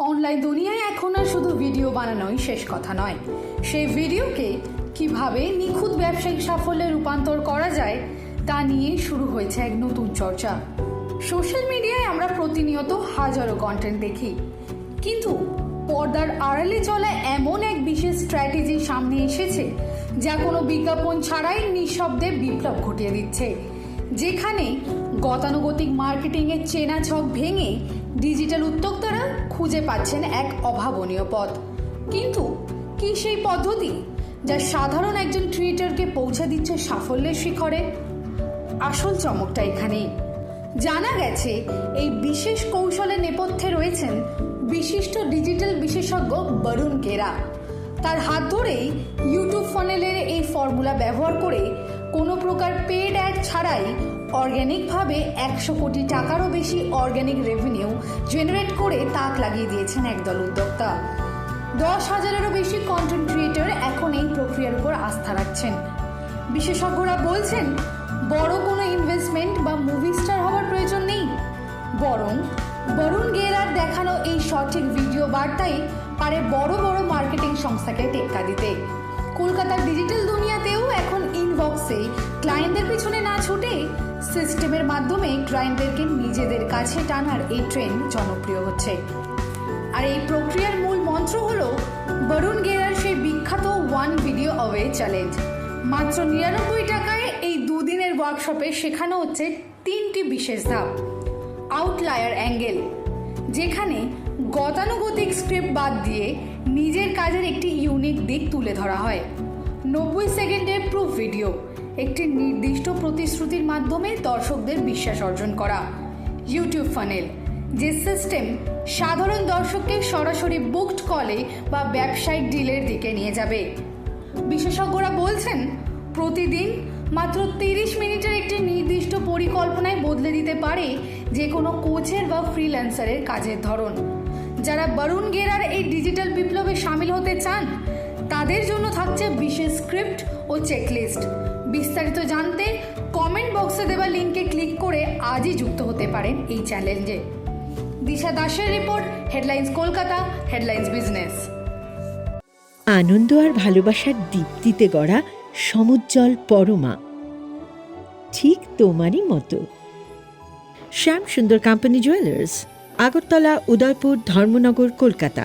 Online দুনিয়ায় এখন আর শুধু ভিডিও বানানোই শেষ কথা নয়, সেই ভিডিওকে কিভাবে নিখুঁত ব্যবসায়িক সাফল্যে রূপান্তর করা যায় তা নিয়ে শুরু হয়েছে এক নতুন চর্চা। সোশ্যাল মিডিয়ায় আমরা প্রতিনিয়ত হাজারো কন্টেন্ট দেখি, কিন্তু পর্দার আড়ালে চলা এমন এক বিশেষ স্ট্র্যাটেজি সামনে এসেছে যা কোনো বিজ্ঞাপন ছাড়াই নিঃশব্দে বিপ্লব ঘটিয়ে দিচ্ছে, যেখানে গতানুগতিক মার্কেটিংয়ের চেনা ছক ভেঙে ডিজিটাল উদ্যোক্তারা খুঁজে পাচ্ছেন এক অভাবনীয় পথ। কিন্তু কি সেই পদ্ধতি যা সাধারণ একজন ক্রিয়েটরকে পৌঁছে দিচ্ছে সাফল্যের শিখরে? আসল চমকটা এখানেই। জানা গেছে এই বিশেষ কৌশলের নেপথ্যে রয়েছেন বিশিষ্ট ডিজিটাল বিশেষজ্ঞ বরুণ গেরা। তার হাত ধরেই ইউটিউব ফানেলের এই ফর্মুলা ব্যবহার করে কোনো প্রকার পেড অ্যাড ছাড়াই অর্গ্যানিকভাবে 100 কোটি টাকারও বেশি অর্গ্যানিক রেভিনিউ জেনারেট করে তাক লাগিয়ে দিয়েছেন একদল উদ্যোক্তা। 10,000-এরও বেশি কন্টেন্ট ক্রিয়েটর এখন এই প্রক্রিয়ার উপর আস্থা রাখছেন। বিশেষজ্ঞরা বলছেন বড় কোনো ইনভেস্টমেন্ট বা মুভি স্টার হওয়ার প্রয়োজন নেই, বরং বরুণ গেরার দেখানো এই সঠিক ভিডিও বার্তাই পারে বড় বড় মার্কেটিং সংস্থাকে টেক্কা দিতে। কলকাতার ডিজিটাল দুনিয়াতেও এখন ইনবক্সে ক্লায়েন্টদের পিছনে না ছুটে সিস্টেমের মাধ্যমে ক্লায়েন্টদেরকে নিজেদের কাছে টানার এই ট্রেন্ড জনপ্রিয় হচ্ছে। আর এই প্রক্রিয়ার মূল মন্ত্র হলো বরুণ গেরার সেই বিখ্যাত ওয়ান ভিডিও অ্যাওয়ে চ্যালেঞ্জ। মাত্র 99 টাকায় এই দুদিনের ওয়ার্কশপে শেখানো হচ্ছে 3টি বিশেষ ধাপ। আউটলায়ার অ্যাঙ্গেল, যেখানে গতানুগতিক স্ক্রিপ্ট বাদ দিয়ে নিজের কাজের একটি ইউনিক দিক তুলে ধরা হয়। 90 সেকেন্ডের প্রুফ ভিডিও, একটি নির্দিষ্ট প্রতিশ্রুতির মাধ্যমে দর্শকদের বিশ্বাস অর্জন করা। ইউটিউব ফানেল, যে সিস্টেম সাধারণ দর্শককে সরাসরি বুকড কলে বা ব্যবসায়িক ডিলের দিকে নিয়ে যাবে। বিশেষজ্ঞরা বলছেন প্রতিদিন মাত্র 30 মিনিটের একটি নির্দিষ্ট পরিকল্পনায় বদলে দিতে পারে যে কোনো কোচের বা ফ্রিল্যান্সারের কাজের ধরন। যারা বরুণ গেরার এই ডিজিটাল বিপ্লবে সামিল হতে চান তাদের জন্য থাকছে বিশেষ স্ক্রিপ্ট ও চেকলিস্ট। বিস্তারিত জানতে কমেন্ট বক্সে দেওয়া লিঙ্কে ক্লিক করে আজই যুক্ত হতে পারেন এই চ্যালেঞ্জে। দিশা দাসের report, headlines Kolkata, headlines business. আনন্দ আর ভালোবাসার দীপ্তিতে গড়া সমুজ্জ্বল পরমা, ঠিক তোমারই মতো। শ্যাম সুন্দর কোম্পানি জুয়েলার্স, আগরতলা, উদয়পুর, ধর্মনগর, কলকাতা।